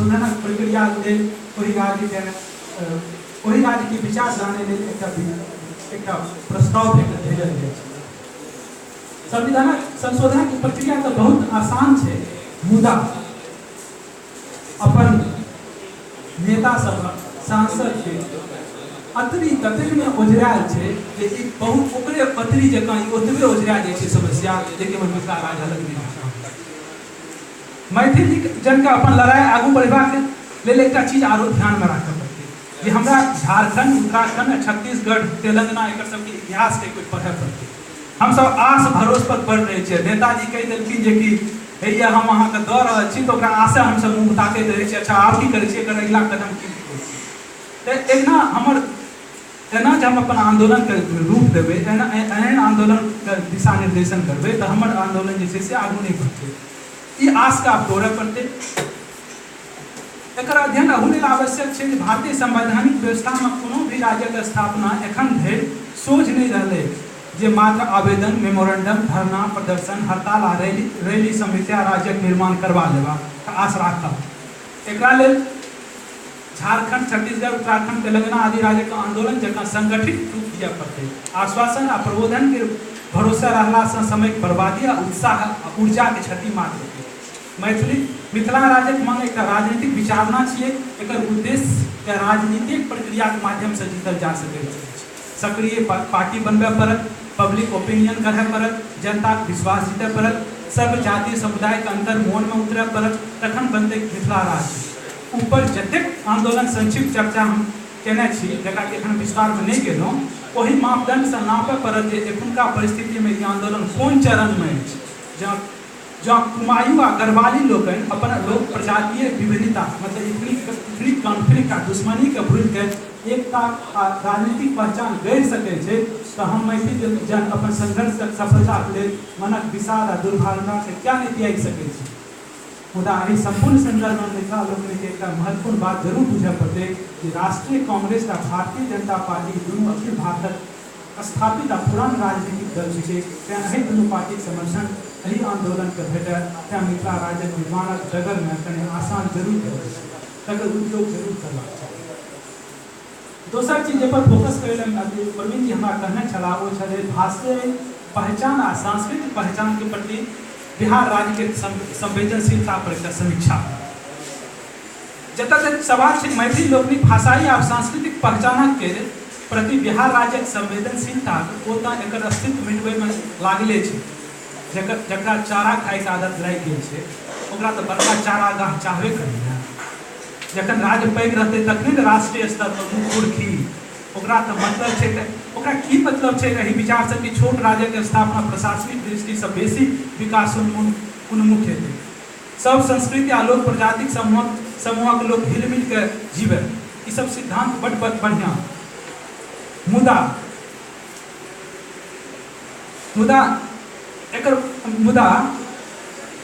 संशोधन प्रक्रिया ओहि राज्य की विचार लाने एक प्रस्ताव भेजल गेल छै। संविधान संशोधन की प्रक्रिया तो बहुत आसान है, मुदा अपन नेता सब सांसद के अतरी ततेक में ओझरायल है जे बहुत ओकरे अतरी जकाँ ओतबे ओझरा जाइ छै समस्या जेकि मिथिला राज्य अलग नहीं। मैथिली जन का अपन लड़ाई आगू बढ़ेबाक लेल एक चीज आरो ध्यान में राखऽ पड़तै जे हमरा झारखंड, उत्तराखंड, छत्तीसगढ़, तेलंगाना एक सबके इतिहास के कुछ पढ़े पड़तै। हम सब आस भरोस पर पढ़ रहे हैं। नेताजी कह दिलखिन जे कि हैया हम अहाँ के दऽ रहल छी, तो ओकरा आशा हम सब मुँह ताकैत रहै छी, अच्छा आब की करै छी, एकर अगिला कदम की हेतै। तऽ एना हमर एना जे हम अपन आंदोलन के रूप देबै, एहन आंदोलन के दिशा निर्देशन करबै तऽ हमर आंदोलन जे छै से आगू नहीं बढ़तै। ई आस के आब तोड़े पड़तै। एकर अध्ययन अहू लेल आवश्यक छै जे भारतीय संवैधानिक व्यवस्था में कोनो भी राज्यक स्थापना एखन धरि सोझ नहीं रहलै जे मात्र आवेदन, मेमोरेंडम, धरना प्रदर्शन, हड़ताल आ रैली समितिया राज्यक निर्माण करवा लेबाक आस राखब। एकरा लेल झारखंड, छत्तीसगढ़, उत्तराखंड, तेलंगाना आदि राज्यक आंदोलन जकाँ संगठित रूप दिअ पड़तै। आश्वासन आ प्रबोधन के भरोसा रहला से समय बर्बादी आ उत्साह आ ऊर्जा के क्षति मात्र होतै। मिथिला राज्यक मांग एक राजनीतिक विचारना छियै। एकर उद्देश्य के राजनीतिक प्रक्रिया के माध्यम से जीतल जा सकै छै। सक्रिय पार्टी बनबे पड़त, पब्लिक ओपिनियन गढ़े पड़त, जनता के विश्वास जीते पड़त, सब जाति समुदाय के अंतर मोन में उतरे पड़त, तखन बनतै मिथिला राज्य। ऊपर जतेक आंदोलन संक्षिप्त चर्चा हम केने छी, जकरा कि एखन विस्तार में नहीं गेलहुँ, ओहि मापदंड से नापे पड़त जे एखुनका परिस्थिति में ई आंदोलन कोन चरण में अछि। जँ कुमायूं आ गढ़वाली लोकनि अपन लोक प्रजातीय विभिन्नता मतलब इथनिक कॉन्फ्लिक्ट आ दुश्मनी के भूलि के एकता आ राजनीतिक पहचान गढ़ि सकै छै, तो हम मैथिल जन अपन संघर्ष सफलता लेल मनक विषाद आ दुर्भावना से क्या नहीं त्याग सकै छी। मुदा एहि संपूर्ण संदर्भ में मिथिला लोकनिके एकटा महत्वपूर्ण बात जरूर बुझे पड़तै कि राष्ट्रीय कांग्रेस आ भारतीय जनता पार्टी दुनू अखिल भारतक स्थापित आ पुरान राजनीतिक दल छै। तें एहि दुनू पार्टीक समर्थन एहि आंदोलन के भेटै तें मिथिला राज्यक निर्माणक डगर में कने आसान जरूर करबै, तकर उद्योग जरूर करबाक चाही। दोसर चीज पर फोकस करै लेल प्रवीण जी हमरा कहने छलाह ओ छलै भाषाई पहचान आ सांस्कृतिक पहचान के प्रति बिहार राज्य के संवेदनशीलता पर एकटा समीक्षा। जतऽ तक सवाल छै मैथिली लोकनिक भाषाई आ सांस्कृतिक पहचानक के प्रति बिहार राज्यक संवेदनशीलता, ओतऽ एकर अस्तित्व मिटबै में लागले छै। जकरा चारा खाए के आदत लागि गेल छै ओकरा तऽ बड़का चारागाह चाहबे करी ने। जखन राज्य पैघ रहतै तखने ने राष्ट्रीय स्तर पर मुखपुरखी ओकरा तऽ मतलब छै। ओकरा की मतलब छै एहि विचार से कि छोट राज्यक स्थापना प्रशासनिक दृष्टि से बेसी विकास उन्मुख हेतै। सब संस्कृति आ लोक प्रजातिक समूहक लोक हिलमिल के जीवे, ई सब सिद्धांत बड़ बढ़िया। मुदा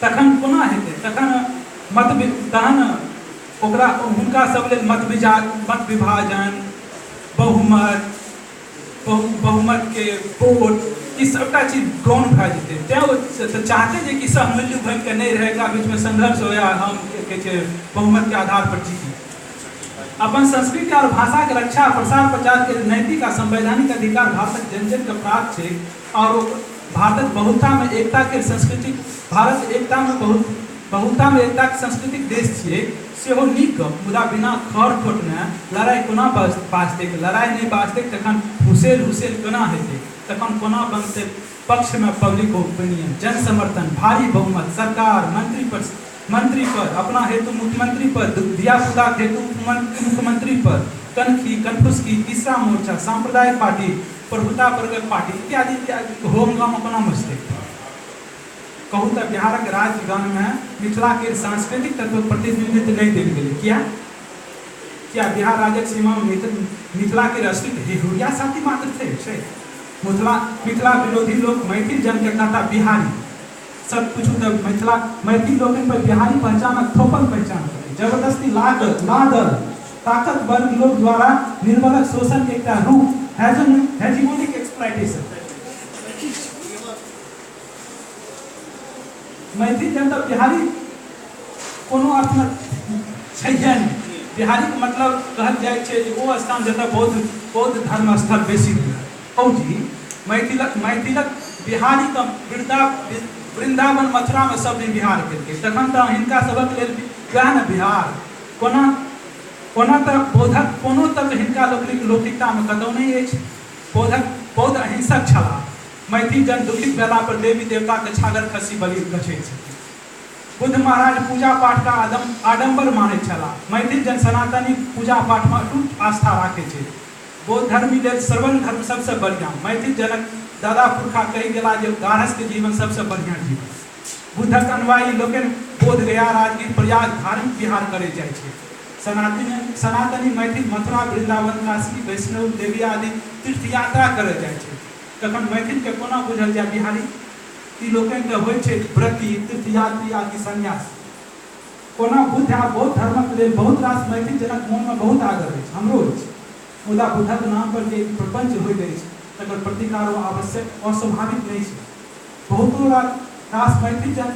तखन कोना हेतै? तखन ओकरा हुनका सब लेल मत विभाजन, बहुमत के वोट, ई सबटा चीज गौण भए जेतै। तेँ चाहते जे कि सब मिलजुल भर के नहीं रहे, एकरा बीच में संघर्ष हो या हम बहुमत के आधार पर जीती। अपन संस्कृति और भाषा के रक्षा प्रसार प्रचार के नैतिक और संवैधानिक अधिकार भारतक जन जन के प्राप्त है। और भारत बहुता में एकता के सांस्कृतिक भारत एकता में बहुता में एकता के सांस्कृतिक देश है सेहो नीक। मुदा बिना खर खोटने लड़ाई कोना बाजतै? लड़ाई नहीं बाजतै तखन हुसेल कोना हेतै? तखन कोना बनतै पक्ष में पब्लिक ओपिनियन, जन समर्थन, भारी बहुमत, सरकार मंत्री पर, अपना हेतु मुख्यमंत्री पर, धिया पुता हेतु मुख्यमंत्री पर, कनखी कनफुसकी, तीसरा मोर्चा, सांप्रदायिक पार्टी, प्रभुता वर्गक पार्टी इत्यादि इत्यादि होमगाम कोना मचतै? कहूँ तो बिहारक राजगान में मिथिला के सांस्कृतिक तत्व प्रतिनिधित्व नहीं देल गेलै। क्या बिहार राज्यक सीमा में मिथिला के अस्तित्व हिहुरिया साथी मात्र छै? मिथिला विरोधी लोग मैथिल जन के कहता बिहारी, सब पूछू तो मैथिल लोग पर बिहारी पहचान थोपन पहचान जबरदस्ती लादल ताकतवर लोग द्वारा निर्बलक शोषण के एकटा रूप हेजिमोनिक एक्सप्लॉइटेशन। मैथिल जनता बिहारी कोनो अर्थ में छैहे नहीं। बिहारी के मतलब कहल जाए छै जे ओ स्थान जतऽ बौद्ध धर्म स्थल बेसी औजी मैथिलक बिहारी के वृंदावन मथुरा में सब दिन बिहार केलकै, तखन तऽ हिनका सबक लेल वएह ने बिहार। कोना तऽ बौद्धक कोनो तक हिनका लौकिकता में कतौ नहीं अछि। बौद्ध अहिंसक छलाह। मैथिल जन दुखित भेला पर देवी देवता के छागर खस्सी बलि गछै छथिन। बुद्ध महाराज पूजा पाठ का आडंबर मानै छलाह। मैथिल जन सनातनी पूजा पाठ में अटूट आस्था राखै छै। बौद्ध धर्मी लेल श्रवण धर्म सबसे बढ़िया। मैथिल जनक दादा पुरखा कहि गेला जे गारहस्थ के जीवन सबसे बढ़िया जीवन। बुद्धक अनुयायी लोकनि बोध गया राजगीर प्रयाग धार्मिक विहार करे जाइ छै। सनातनी मैथिल मथुरा वृंदावन काशी वैष्णव देवी आदि तीर्थ यात्रा करे जाइ छै। तखन मैथिल के कोना बुझल जाय बिहारी? ई लोकनि के होइ छै व्रती, तीर्थयात्री आदि सन्यास। कोना बुद्ध आ बौद्ध धर्मक लेल बहुत रास मैथिल जनक मोन में बहुत आदर अछि, हमरो अछि। मुदा बुद्धक नाम पर जे प्रपंच होइत अछि तकर प्रतिकार आवश्यक अस्वाभाविक नहीं छै। बहुतो रास मैथिल जन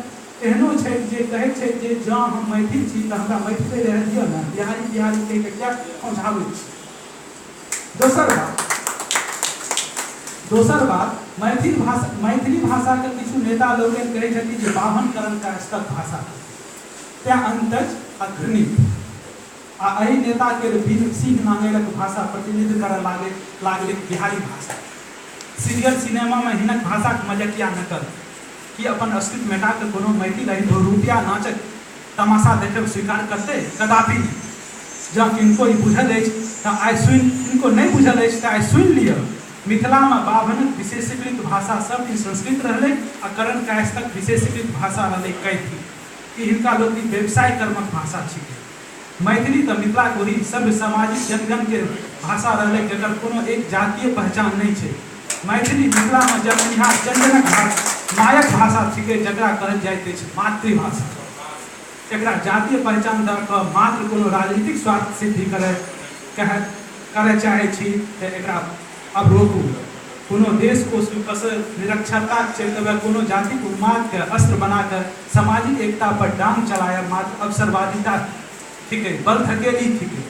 एहनो छै जे कहै छै जे जँ हम मैथिल छी तऽ हमरा मैथिले रह दिअ ने, बिहारी कहि के क्या समझाबै छी। दोसर बात मैथिली भाषा के किछु नेता लोकनि कहै छथिन जे बाभन करण का स्तक भाषा त्या अंतज आ घृणित आ एहि नेता के सिंह नांगेरक भाषा प्रतिनिधित्व करऽ लागले बिहारी भाषा। सीरियल सिनेमा में हिनक भाषा के मजाकिया नकल कि अपन अस्तित्व मेटा के कोनो मैथिल रही रुपया नाचक तमाशा देखे स्वीकार करते कदापि। जँ किनको ई बुझल अछि तऽ आइ सुनि, किनको नहीं बुझल अछि तऽ आइ सुनि लिअ। मिथिला में बाभनक विशेषीकृत भाषा सब दिन संस्कृत रहलै आ करण कायस्थक विशेषीकृत भाषा रहलै कैथी। ई हिनका लोक व्यवसाय कर्मक भाषा छिकै। मैथिली तऽ मिथिला कोरी सभ्य सामाजिक जनगण के भाषा रहलै जकर कोनो एक जातीय पहचान नहीं छै। मैथिली मिथिला में जन्मनिहार जनजनक मायक भाषा छिकै जकरा कहल जाइत अछि मातृभाषा। एकरा जातीय पहचान दऽ कऽ मात्र कोनो राजनीतिक स्वार्थ सिद्धि करय चाहै छी तऽ एकरा अब रोकू। कोनो देश को निरक्षरता क्षेत्र में कोनो जाति को उन्माद के अस्त्र बनाकर सामाजिक एकता पर डांग चलाया मात्र अवसरवादिता थिके, बल धकेली थिके।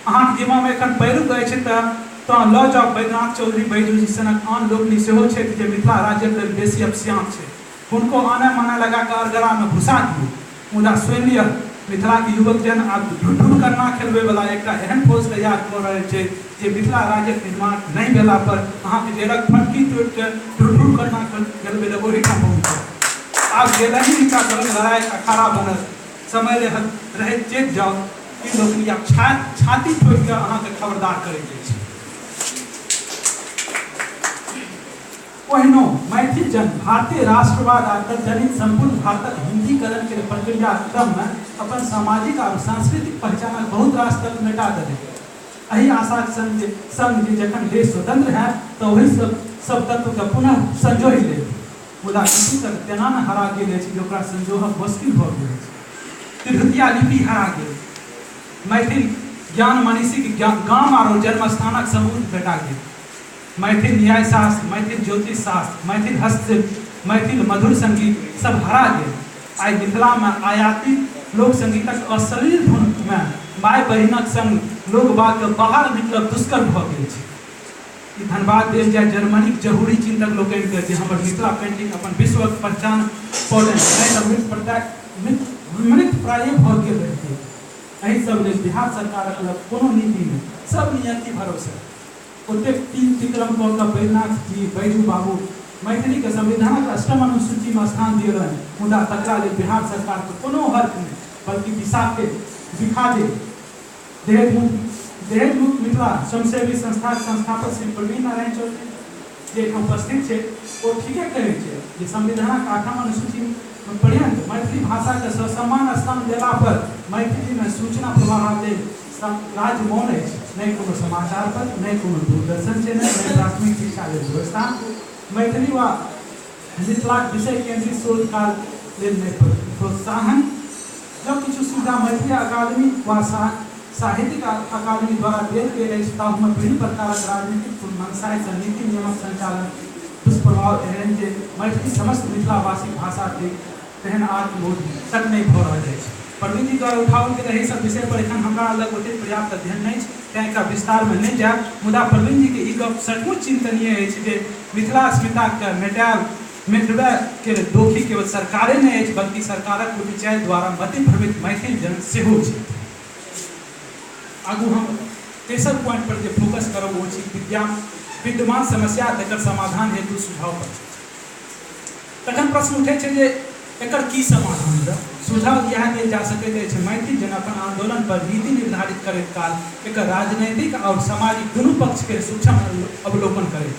अहाँ जिम्मा में एखन पैरुक अछि तऽ लऽ जाउ बैद्यनाथ चौधरी बैजू सनक आन लोकनि सेहो छथि जे मिथिला राज्यक लेल बेसी अफस्याम छै। हुनको आने माने लगा कऽ अरगड़ा में घुसा दियौ। मुदा सुनि लिअ, मिथिला के युवक जन आब ढुढुर करना खेलबे वाला एकटा एहन फौज तैयार कऽ रहल छै जे मिथिला राज्यक निर्माण नहीं भेला पर अहाँ के डेरक फटकी तोड़ के ढुढुर करना खेलबे ले ओहिठाम पहुँचत। आब गेलनि हिनका संग लड़ाई अखाड़ा बनल समय रहे चेत जाओ कि लोग या छाती ठोक के अहाँ के खबरदार करे छै। ओहिनो मैथिल जन भारतीय राष्ट्रवाद आ तत्जनित संपूर्ण भारतक हिंदीकरण के प्रक्रिया क्रम में अपन सामाजिक और सांस्कृतिक पहचान बहुत रास तत्व मेटा देलक। एहि आशाक संग जे जखन देश स्वतंत्र है तो वही सब तत्व के पुनः संजोहि ले। मुदा किसी तक तेना न हरा गेल अछि जकरा संजोहब मुश्किल भऽ गेल अछि। तिरहुतिया लिपि हरा गेल। मैथिल ज्ञान मनीषी के गाम और जन्मस्थानक सबूत भेटा गेल। मैथिल न्याय शास्त्र, मैथिल ज्योतिष शास्त्र, मैथिल हस्तशिल्प, मैथिल मधुर संगीत सब हरा गेल। आई मिथिला में आयातित लोक संगीतक अश्लील धुन में माय बहिनक संग लोक बाग बाहर निकलब दुष्कर भऽ गेल छै। ई धन्यवाद देल जाय जर्मनीक जहूरी चिंतक लोकनि के जे हमर मिथिला पेंटिंग अपन विश्वक पहचान पौलनि मृत प्राय भऽ गेल रहतै। एहि सब लेल बिहार सरकारक लग कोनो नीति नहीं, सब नियति भरोसे। ओतेक तीन विक्रम कऽ कऽ बैद्यनाथ जी बैजू बाबू मैथिली के संविधानक 8म अनुसूची में स्थान दियौलनि, मुदा तकरा लेल बिहार सरकार के कोनो हर्क नहीं, बल्कि दिखा दे। दहेज मुक्त मिथिला स्वयंसेवी संस्था के संस्थापक श्री प्रवीण नारायण चौधरी जे उपस्थित छै ओ ठीके कहै छै जे संविधानक 8म अनुसूची पर्यंत मैथिली भाषा के ससम्मान स्थान देला पर मैथिली में सूचना प्रवाह लेल राज्य मौन अछि। नहीं कोनो समाचार पत्र, नहीं कोनो दूरदर्शन चैनल, नहीं प्राथमिक शिक्षा व्यवस्था। मैथिली व मिथिला विषय केंद्रित शोध कार्य लेल नहीं प्रोत्साहन। जब किछु सुविधा मैथिली अकादमी व साहित्यिक अकादमी द्वारा देल गेल अछि तऽ विभिन्न प्रकारक राजनीतिक मनसाय सँ नीति नियमक संचालन दुष्प्रभाव एहन जे मैथिली समस्त मिथिलावासी भाषा के तेहन आत्मबोध तक नहीं भऽ रहल अछि। प्रवीण जी द्वारा उठाओल गेल एहि सब विषय पर एखन हमरा लग ओतेक पर्याप्त अध्ययन नहि छै, तेँ एकरा विस्तार में नहि जायब। मुदा प्रवीण जी के ई गप सचमुच चिंतनीय अछि जे मिथिला अस्मिताके मिटबै के दोषी केवल सरकारे नहीं अछि, बल्कि सरकारक विचार द्वारा मति भ्रमित मैथिल जन सेहो छै। आगू हम तेसर पॉइंट पर जे फोकस करब वो छै विद्यमान समस्या तकर समाधान हेतु सुझाव पर। तखन प्रश्न उठे छै जे एकर की समाधान है। सुझाव यह दिया जा सकैत अछि मैथिल जन अपन आंदोलन पर नीति निर्धारित करैत काल एकर राजनीतिक और सामाजिक दुनू पक्ष के सूक्ष्म अवलोकन करें।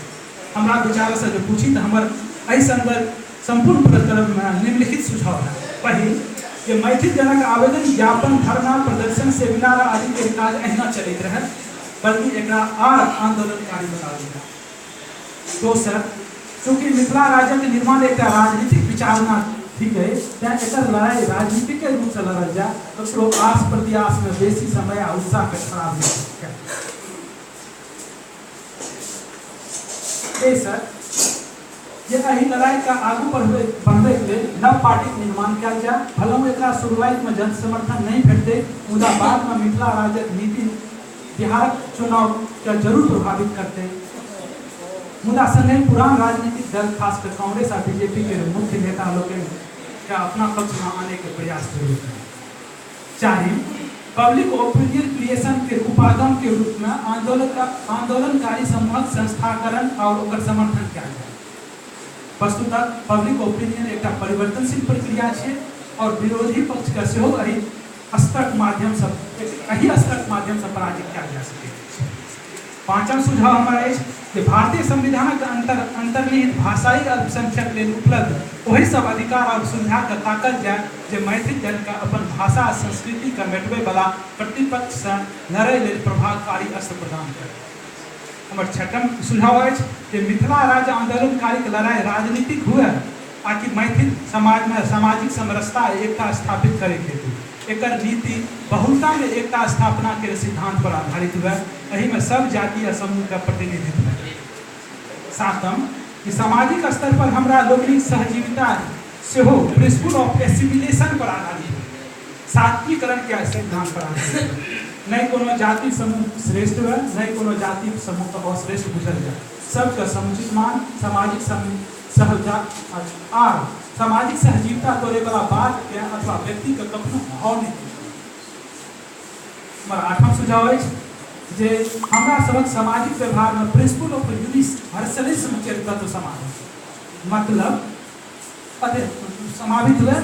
हमरा विचार से जो पूछी तो हमर एहि संदर्भ संपूर्ण प्रकरण में निम्नलिखित सुझाव है। पहिल कि मैथिल जनक आवेदन ज्ञापन धरना प्रदर्शन सेमिनार आदि के काज अहिना चलते रहे, बल्कि एक आर आंदोलनकारी बनाओल जाए। दोसर, चूँकि मिथिला राज्य के निर्माण एक राजनीतिक विचारना ठीक है, तें लड़ाई राजनीतिक रूप से लड़ल जाए तो आस प्रत्याश में बेसी समय आ उत्साह के खराब हो सकता है। तेसर, जे एहि लड़ाई का आगू बढ़बे के लेल नव पार्टी के निर्माण किया जाए। भले एक शुरुआत में जन समर्थन नहीं भेटते, मुदा बाद में मिथिला राज्य नीति बिहार चुनाव के जरूर प्रभावित करते। मुदा संगे पुरान राजनीतिक दल खासकर कांग्रेस और बीजेपी के मुख्य नेता लोग का अपना पक्ष में आने के प्रयास जरूर करें। चाहे पब्लिक ओपिनियन क्रिएशन के उपागम के रूप में आंदोलनकारी समूहक संस्थाकरण और समर्थन किया जाए। वस्तुतः पब्लिक ओपिनियन एक परिवर्तनशील प्रक्रिया है और विरोधी पक्ष का सेहो एहि स्तरक माध्यम से पराजित किया जा सके। पांचम सुझाव हमारा कि भारतीय संविधान के अंतर्निहित भाषाई अल्पसंख्यक लेल उपलब्ध वही सब अधिकार और सुविधा के ताकल जाए जे मैथिल जन का अपन भाषा आ संस्कृति के मेटबे वाला प्रतिपक्ष से लड़े लेल प्रभावकारी अस्त्र प्रदान करे। हमार छठम सुझाव है कि मिथिला राज्य आंदोलनकारी के लड़ाई राजनीतिक हुए आकि मैथिल समाज में सामाजिक समरसता एकता स्थापित करे हेतु एक नीति बहुलता में एकता स्थापना के सिद्धांत पर आधारित हुआ। एही में सब जाति या समूह का प्रतिनिधित्व है। सातम कि सामाजिक स्तर पर हमरा लोकनिक सहजीविता सेहो प्रिंसिपल ऑफ एसिमिलेशन पर आधारित है, सात्विकरण के सिद्धांत पर आधारित है। नहीं कोनो जाति समूह श्रेष्ठ है, नहीं कोनो जाति समूह का अश्रेष्ठ बुझल जाए। सबका समुचित मान, सामाजिक सहजीविता तोड़े वाला बात के अथवा व्यक्ति के कखनो भाव नहीं। हमारा आठवां सुझाव है जे हमरा सबक सामाजिक व्यवहार में प्रिंसिपल ऑफ यूनिवर्सलिज्म के तत्व समाहित मतलब समाहित हुए।